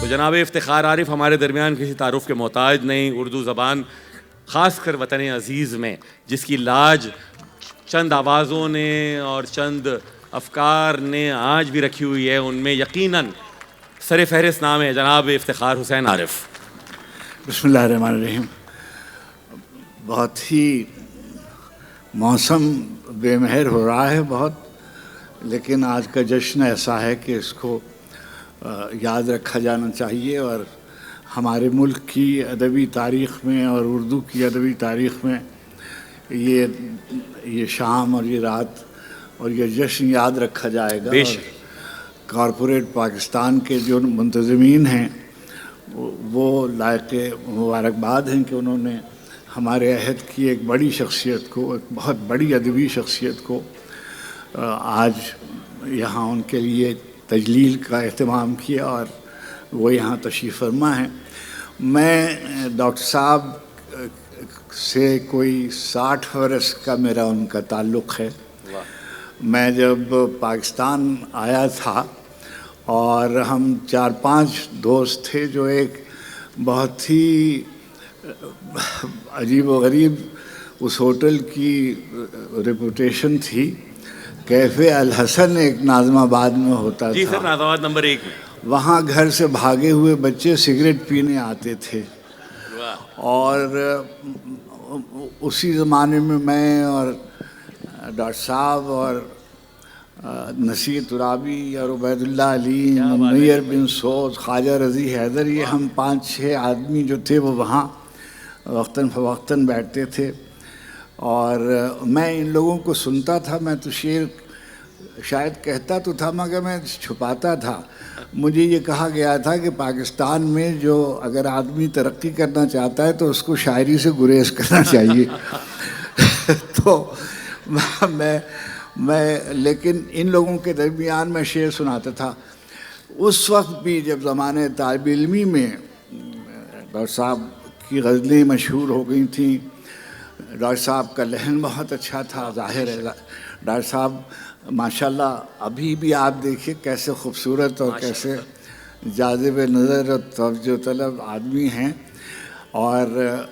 تو جناب افتخار عارف ہمارے درمیان کسی تعارف کے محتاج نہیں. اردو زبان خاص کر وطن عزیز میں جس کی لاج چند آوازوں نے اور چند افکار نے آج بھی رکھی ہوئی ہے، ان میں یقیناً سر فہرست نام ہے جناب افتخار حسین عارف. بسم اللہ الرحمن الرحیم. بہت ہی موسم بے مہر ہو رہا ہے بہت، لیکن آج کا جشن ایسا ہے کہ اس کو یاد رکھا جانا چاہیے، اور ہمارے ملک کی ادبی تاریخ میں اور اردو کی ادبی تاریخ میں یہ شام اور یہ رات اور یہ جشن یاد رکھا جائے گا. کارپوریٹ پاکستان کے جو منتظمین ہیں وہ لائق مبارکباد ہیں کہ انہوں نے ہمارے عہد کی ایک بڑی شخصیت کو، ایک بہت بڑی ادبی شخصیت کو آج یہاں ان کے لیے تجلیل کا اہتمام کیا اور وہ یہاں تشریف فرما ہیں. میں ڈاکٹر صاحب سے کوئی 60 برس کا میرا ان کا تعلق ہے. میں جب پاکستان آیا تھا اور ہم 4-5 دوست تھے جو ایک بہت ہی عجیب و غریب اس ہوٹل کی ریپوٹیشن تھی، کیفے الحسن ایک ناظم آباد میں ہوتا تھا. جی سر، ناظم آباد نمبر 1 میں. وہاں گھر سے بھاگے ہوئے بچے سگریٹ پینے آتے تھے، اور اسی زمانے میں میں اور ڈاکٹر صاحب اور نصیر ترابی اور عبید اللہ علی، منیر بن سعود، خواجہ رضی حیدر، یہ ہم 5-6 آدمی جو تھے وہ وہاں وقتاً فوقتاً بیٹھتے تھے. اور میں ان لوگوں کو سنتا تھا. میں تو شعر شاید کہتا تو تھا مگر میں چھپاتا تھا. مجھے یہ کہا گیا تھا کہ پاکستان میں جو اگر آدمی ترقی کرنا چاہتا ہے تو اس کو شاعری سے گریز کرنا چاہیے. تو میں لیکن ان لوگوں کے درمیان میں شعر سناتا تھا. اس وقت بھی جب زمانے طالب علمی میں ڈاکٹر صاحب کی غزلیں مشہور ہو گئی تھیں. ڈاکٹر صاحب کا لحن بہت اچھا تھا. ظاہر ہے ڈاکٹر صاحب ماشاءاللہ ابھی بھی آپ دیکھیے کیسے خوبصورت اور کیسے جاذب نظر اور توجہ طلب آدمی ہیں، اور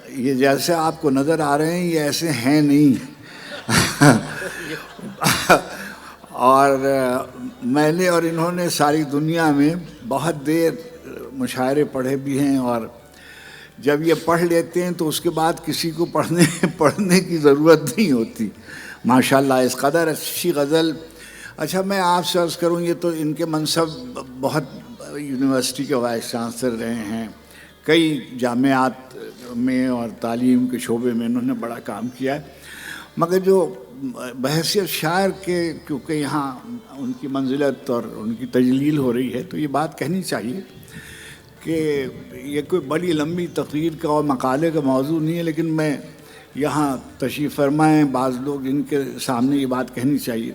یہ جیسے آپ کو نظر آ رہے ہیں یہ ایسے ہیں نہیں. اور میں نے اور انہوں نے ساری دنیا میں بہت دیر مشاعرے پڑھے بھی ہیں، اور جب یہ پڑھ لیتے ہیں تو اس کے بعد کسی کو پڑھنے کی ضرورت نہیں ہوتی. ماشاءاللہ اس قدر اچھی غزل. اچھا میں آپ سے عرض کروں، یہ تو ان کے منصب بہت یونیورسٹی کے وائس چانسلر رہے ہیں، کئی جامعات میں اور تعلیم کے شعبے میں انہوں نے بڑا کام کیا ہے، مگر جو بحیثیت شاعر کے کیونکہ یہاں ان کی منزلت اور ان کی تجلیل ہو رہی ہے تو یہ بات کہنی چاہیے کہ یہ کوئی بڑی لمبی تقریر کا اور مقالے کا موضوع نہیں ہے، لیکن میں یہاں تشریف فرما ہیں بعض لوگ، ان کے سامنے یہ بات کہنی چاہیے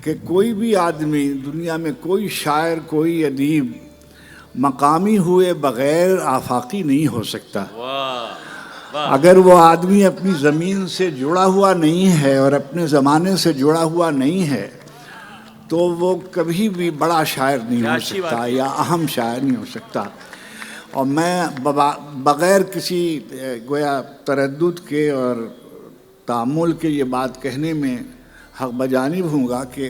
کہ کوئی بھی آدمی دنیا میں، کوئی شاعر، کوئی ادیب مقامی ہوئے بغیر آفاقی نہیں ہو سکتا. اگر وہ آدمی اپنی زمین سے جڑا ہوا نہیں ہے اور اپنے زمانے سے جڑا ہوا نہیں ہے تو وہ کبھی بھی بڑا شاعر نہیں ہو سکتا یا اہم شاعر نہیں ہو سکتا. اور میں بغیر کسی گویا تردد کے اور تأمل کے یہ بات کہنے میں حق بجانب ہوں گا کہ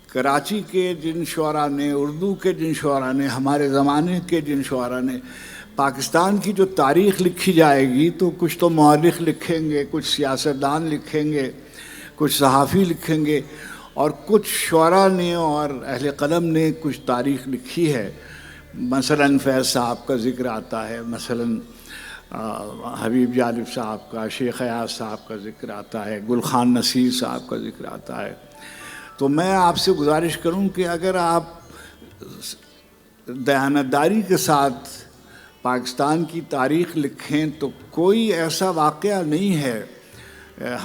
کراچی کے جن شعراء نے، اردو کے جن شعراء نے، ہمارے زمانے کے جن شعراء نے پاکستان کی جو تاریخ لکھی جائے گی تو کچھ تو مورخ لکھیں گے، کچھ سیاستدان لکھیں گے، کچھ صحافی لکھیں گے، اور کچھ شعراء نے اور اہل قلم نے کچھ تاریخ لکھی ہے. مثلاً فیض صاحب کا ذکر آتا ہے، مثلاً حبیب جالب صاحب کا، شیخ ایاز صاحب کا ذکر آتا ہے، گل خان نصیر صاحب کا ذکر آتا ہے. تو میں آپ سے گزارش کروں کہ اگر آپ دیانتداری کے ساتھ پاکستان کی تاریخ لکھیں تو کوئی ایسا واقعہ نہیں ہے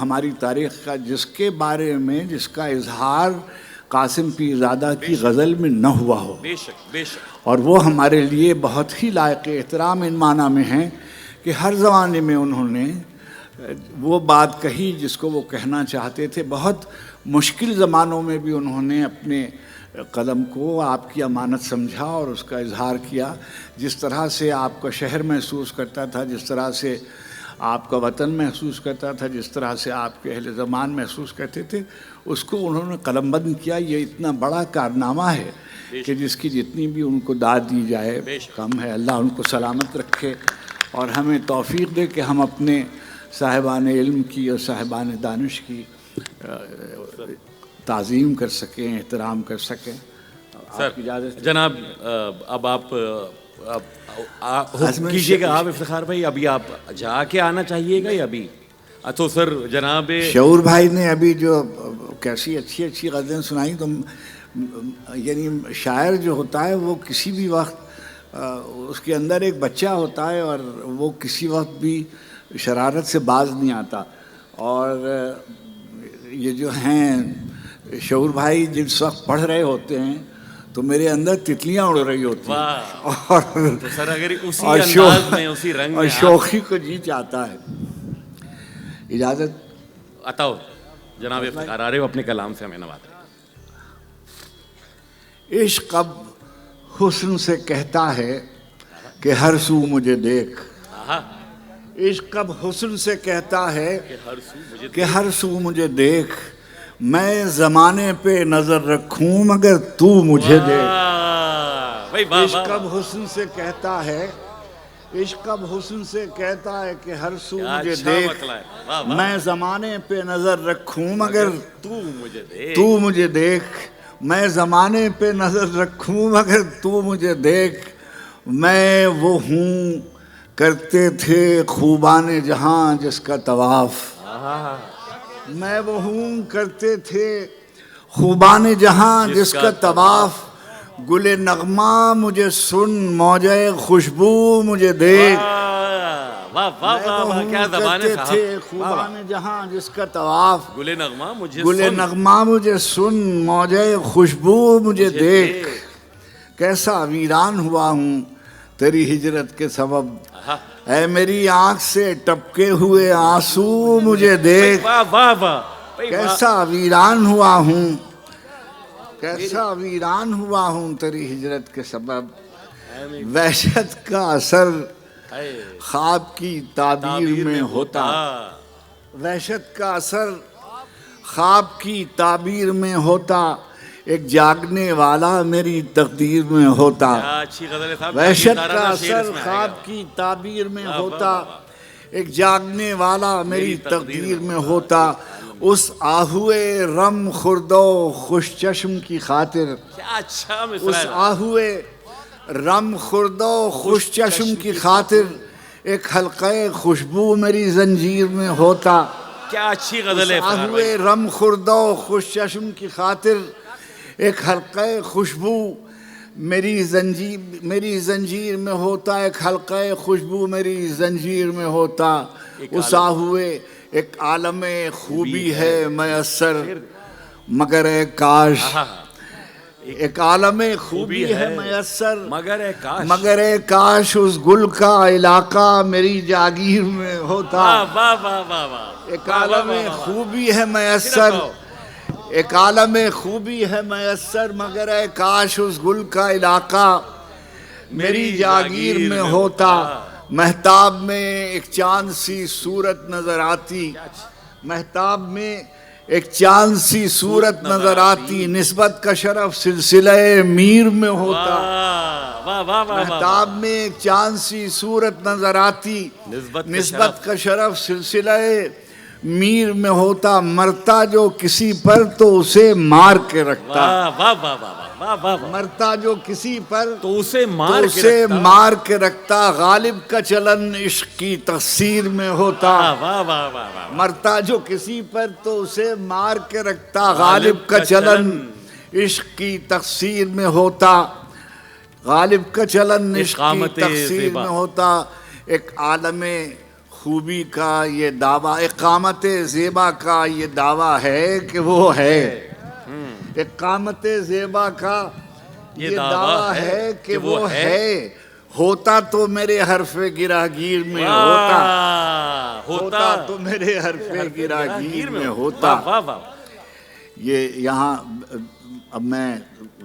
ہماری تاریخ کا جس کے بارے میں، جس کا اظہار قاسم پیرزادہ کی غزل میں نہ ہوا ہو. بے شک بے شک. اور وہ ہمارے لیے بہت ہی لائق احترام ان معنی میں ہیں کہ ہر زمانے میں انہوں نے وہ بات کہی جس کو وہ کہنا چاہتے تھے. بہت مشکل زمانوں میں بھی انہوں نے اپنے قلم کو آپ کی امانت سمجھا اور اس کا اظہار کیا. جس طرح سے آپ کا شہر محسوس کرتا تھا، جس طرح سے آپ کا وطن محسوس کرتا تھا، جس طرح سے آپ کے اہل زمان محسوس کرتے تھے، اس کو انہوں نے قلم بند کیا. یہ اتنا بڑا کارنامہ ہے کہ جس کی جتنی بھی ان کو داد دی جائے کم ہے. اللہ ان کو سلامت رکھے اور ہمیں توفیق دے کہ ہم اپنے صاحبان علم کی اور صاحبان دانش کی تعظیم کر سکیں، احترام کر سکیں. سر جناب اب آپ حکم کیجیے گا. آپ افتخار بھائی ابھی آپ جا کے آنا چاہیے گا یا ابھی؟ تو سر جناب شعور بھائی نے ابھی جو کیسی اچھی اچھی غزلیں سنائی، تو یعنی شاعر جو ہوتا ہے وہ کسی بھی وقت اس کے اندر ایک بچہ ہوتا ہے اور وہ کسی وقت بھی شرارت سے باز نہیں آتا. اور یہ جو ہیں شعور بھائی جس وقت پڑھ رہے ہوتے ہیں تو میرے اندر تتلیاں اڑ رہی ہوتی ہیں اور شوخی کو جی چاہتا ہے. اجازت عطا ہو جناب افتخار آ رہے ہو اپنے کلام سے ہمیں نوازیں. عشق اب حسن سے کہتا ہے کہ ہر سو مجھے دیکھ. عشق اب حسن سے کہتا ہے کہ ہر سو مجھے دیکھ. میں زمانے پہ نظر رکھوں مگر تو مجھے دیکھ. عشق اب حسن سے کہتا ہے، عشق اب حسن سے کہتا ہے کہ ہر سو مجھے دیکھ. میں زمانے پہ نظر رکھوں مگر تو مجھے دیکھ. میں زمانے پہ نظر رکھوں مگر تو مجھے دیکھ. میں وہ ہوں کرتے تھے خوبان جہاں جس کا طواف. میں وہ ہوں کرتے تھے خوبان جہاں جس کا طواف. گل نغمہ مجھے سن موجے خوشبو مجھے دیکھ. کرتے تھے خوبان جہاں جس کا طواف. گل نغمہ مجھے سن موجے خوشبو مجھے دیکھ. کیسا ویران ہوا ہوں تیری ہجرت کے سبب، اے میری آنکھ سے ٹپکے ہوئے آنسو مجھے دیکھ. کیسا ویران ہوا ہوں، کیسا ویران ہوا ہوں تیری ہجرت کے سبب. وحشت کا اثر خواب کی تعبیر میں ہوتا. وحشت کا اثر خواب کی تعبیر میں ہوتا. ایک جاگنے والا میری تقدیر میں ہوتا. وحشت کا اثر خواب کی تعبیر میں ہوتا. ایک جاگنے والا میری تقدیر میں ہوتا. اس آہوئے رم خوردو خوش چشم کی خاطر، اس آہوئے رم خوردو خوش چشم کی خاطر ایک حلقہ خوشبو میری زنجیر میں ہوتا. کیا اچھی غزل ہے. آہوئے رم خوردو خوش چشم کی خاطر ایک حلقہ خوشبو میری زنجیر میں ہوتا. ایک حلقہ خوشبو میری زنجیر میں ہوتا. اس آہوئے ایک عالم خوبی ہے میسر مگر اے کاش. ایک عالم خوبی ہے میسر مگر اے کاش اس گل کا علاقہ میری جاگیر میں ہوتا. ایک عالم خوبی ہے میسر، ایک عالم خوبی ہے میسر مگر اے کاش اس گل کا علاقہ میری جاگیر میں ہوتا. مہتاب میں ایک چاند سی صورت نظر آتی، مہتاب میں ایک چاند سی صورت نظر آتی. نسبت کا شرف سلسلہ میر میں ہوتا. مہتاب میں ایک چاند سی صورت نظر آتی. نسبت کا شرف سلسلہ میر میں ہوتا. مرتا جو کسی پر تو اسے مار کے رکھتا. مرتا جو کسی پر تو اسے مار کے رکھتا. غالب کا چلن عشق کی تقصیر میں ہوتا. مرتا جو کسی پر تو اسے مار کے رکھتا. غالب کا چلن عشق کی تقصیر میں ہوتا. غالب کا چلن عشق کی تقصیر میں ہوتا. ایک عالم خوبی کا یہ دعویٰ، اقامت زیبا کا یہ دعویٰ ہے کہ وہ ہے. اقامت زیبا کا یہ دعویٰ ہے کہ وہ ہے. ہوتا تو میرے حرف گراگیر میں ہوتا. ہوتا تو میرے حرف گراگیر میں ہوتا. یہ یہاں اب میں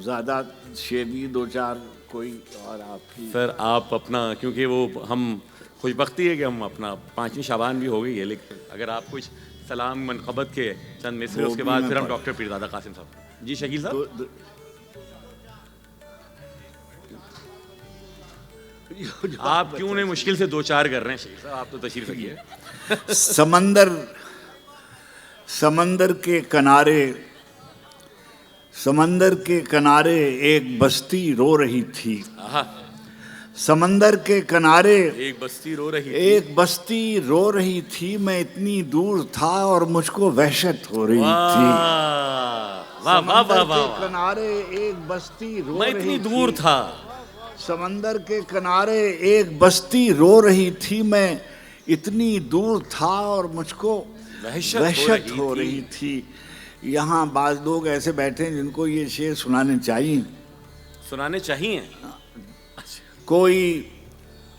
زیادہ شیری دو چار کوئی اور آپ کی. سر آپ اپنا, کیونکہ وہ ہم خوش بختی ہے کہ ہم اپنا 5ویں شعبان بھی ہو گئی ہے, لیکن اگر آپ کچھ سلام منقبت کے چند مصرے اس کے بعد پھر ہم ڈاکٹر پیرزادہ قاسم صاحب. جی شکیل صاحب, آپ کیوں نہیں مشکل سے 2-4 کر رہے ہیں شکیل صاحب, آپ تو تشریف رکھیے. سمندر کے کنارے ایک بستی رو رہی تھی. سمندر کے کنارے ایک بستی رو رہی ایک بستی رو رہی تھی, میں اتنی دور تھا اور مجھ کو وحشت ہو رہی تھی. سمندر کے کنارے ایک بستی رو میں اتنی دور تھا. سمندر کے کنارے ایک بستی رو رہی تھی, میں اتنی دور تھا اور مجھ کو وحشت ہو رہی تھی. یہاں بعض لوگ ایسے بیٹھے ہیں جن کو یہ شعر سنانے چاہیے. کوئی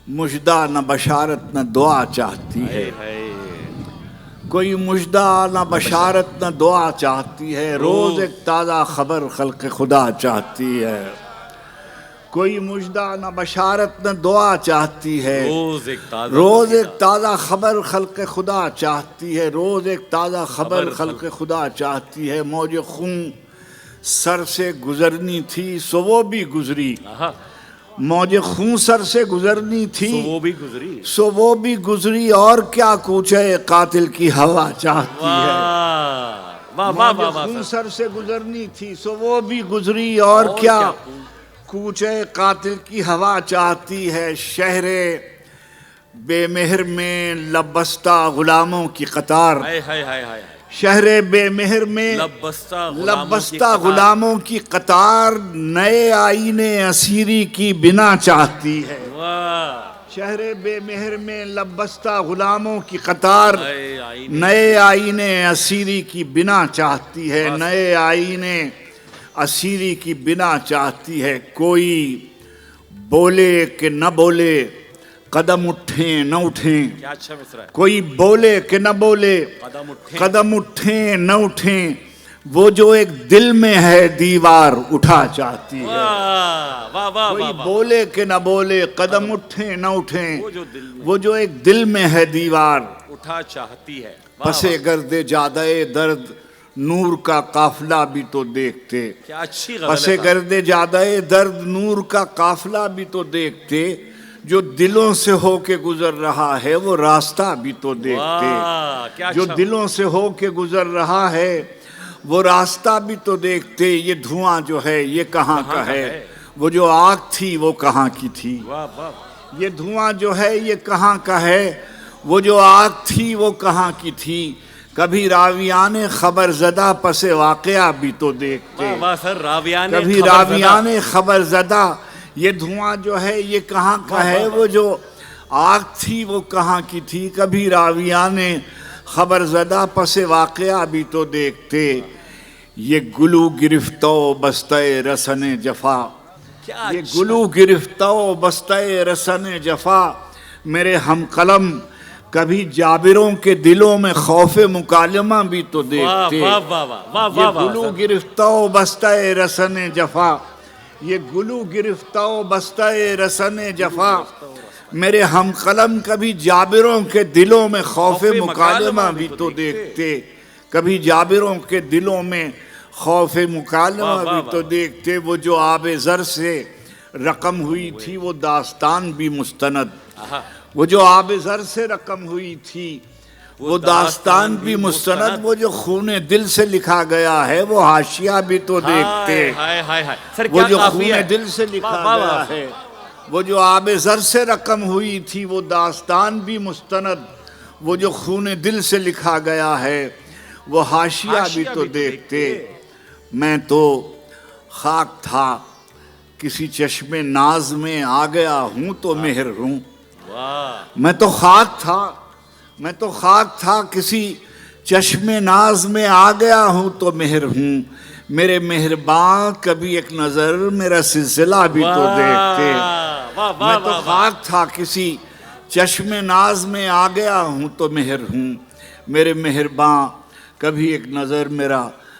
مژدہ نہ بشارت نہ دعا چاہتی ہے, کوئی مژدہ نہ بشارت نہ دعا چاہتی ہے, روز ایک تازہ خبر خلق خدا چاہتی ہے. کوئی مژدہ نہ بشارت نہ دعا چاہتی ہے, روز ایک تازہ خبر خلق خدا چاہتی ہے, روز ایک تازہ خبر خلق خدا چاہتی ہے. موج خون سر سے گزرنی تھی سو وہ بھی گزری, موج خون سر سے گزرنی تھی سو وہ بھی گزری, اور کیا کوچے قاتل کی ہوا چاہتی ہے. موج خون سر سے گزرنی تھی سو وہ بھی گزری, اور کیا کوچے قاتل کی ہوا چاہتی ہے. شہر بے مہر میں لبستہ غلاموں کی قطار, شہر بے مہر میں لبستہ غلاموں کی قطار, نئے آئین اسیری کی بنا چاہتی ہے. شہر بے مہر میں لبستہ غلاموں کی قطار, نئے آئین اسیری کی بنا چاہتی ہے, نئے آئین اسیری کی بنا چاہتی ہے. کوئی بولے کہ نہ بولے قدم اٹھیں نہ اٹھیں, کوئی بولے کہ نہ بولے قدم اٹھیں نہ اٹھیں, وہ جو ایک دل میں ہے دیوار اٹھا چاہتی ہے. کوئی بولے کہ نہ بولے قدم اٹھیں نہ اٹھیں, وہ جو ایک دل میں ہے دیوار اٹھا چاہتی ہے. پسے گردے جادہ درد نور کا قافلہ بھی تو دیکھتے, پسے گردے جادہ درد نور کا قافلہ بھی تو دیکھتے, جو دلوں سے ہو کے گزر رہا ہے وہ راستہ بھی تو دیکھتے, جو دلوں سے ہو کے گزر رہا ہے وہ راستہ بھی تو دیکھتے. یہ دھواں جو ہے یہ کہاں کا ہے, وہ جو آگ تھی وہ کہاں کی تھی. یہ دھواں جو ہے یہ کہاں کا ہے, وہ جو آگ تھی وہ کہاں کی تھی. کبھی راویان خبر زدہ پس واقعہ بھی تو دیکھتے, کبھی راویان خبر زدہ, یہ دھواں جو ہے یہ کہاں کا ہے, وہ جو آگ تھی وہ کہاں کی تھی. کبھی راویان خبر زدہ پس واقعہ بھی تو دیکھتے. یہ گلو گرفتہ بستہ رسن جفا, یہ گلو گرفتہ بستہ رسن جفا, میرے ہم قلم کبھی جابروں کے دلوں میں خوف مکالمہ بھی تو دیکھتے. یہ گلو گرفتہ بستہ رسن جفا, یہ گلو گرفتہ بستہ رسن جفا, میرے ہم قلم کبھی جابروں کے دلوں میں خوف مکالمہ بھی تو دیکھتے. کبھی جابروں کے دلوں میں خوف مکالمہ بھی تو دیکھتے. وہ جو آب زر سے رقم ہوئی تھی وہ داستان بھی مستند, وہ جو آب زر سے رقم ہوئی تھی وہ داستان بھی مستند. وہ جو خون دل سے لکھا گیا ہے وہ حاشیہ بھی تو دیکھتے. وہ جو خون دل سے لکھا گیا ہے, وہ جو آب زر سے رقم ہوئی تھی وہ داستان بھی مستند. وہ جو خون دل سے لکھا گیا ہے وہ حاشیہ بھی تو دیکھتے. میں تو خاک تھا کسی چشم ناز میں آ گیا ہوں تو مہر ہوں. میں تو خاک تھا کسی چشم ناز میں آ گیا ہوں تو مہر ہوں. میرے مہرباں کبھی ایک نظر میرا سلسلہ بھی تو دیکھتے. میں تو خاک تھا کسی چشم ناز میں آ گیا ہوں تو مہر ہوں. میرے مہرباں کبھی ایک نظر میرا